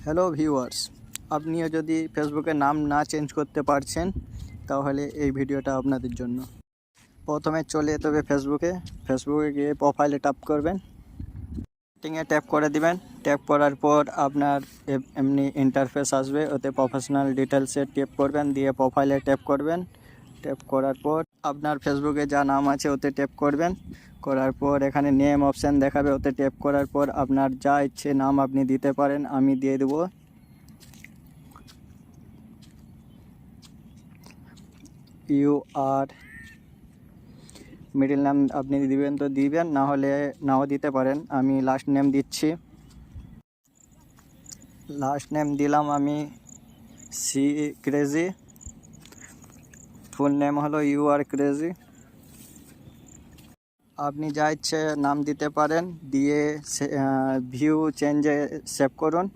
Hello viewers, আপনিও যদি ফেসবুকের নাম না চেঞ্জ করতে পারছেন তাহলে এই ভিডিওটা আপনাদের জন্য। প্রথমে চলে যেতে হবে ফেসবুকে গিয়ে প্রোফাইলে ট্যাপ করবেন, সেটিংয়ে ট্যাপ করে দিবেন। ট্যাপ করার পর আপনার এমনি ইন্টারফেস আসবে, ওতে প্রফেশনাল ডিটেলসে ট্যাপ করবেন, দিয়ে প্রোফাইলে ট্যাপ করবেন। ট্যাপ করার পর আপনার ফেসবুকে যা নাম আছে ওতে ট্যাপ করবেন। করার পর এখানে নেম অপশান দেখাবে, ওতে ট্যাপ করার পর আপনার যা ইচ্ছে নাম আপনি দিতে পারেন। আমি দিয়ে দেবো আর মিডল নেম আপনি দিবেন তো দিবেন, না হলে নাও দিতে পারেন। আমি লাস্ট নেম দিচ্ছি, লাস্ট নেম দিলাম আমি সি ক্রেজি, ফুল নেম হলো আর ক্রেজি। আপনি যা ইচ্ছে নাম দিতে পারেন, দিয়ে ভিউ চেঞ্জে সেভ করুন।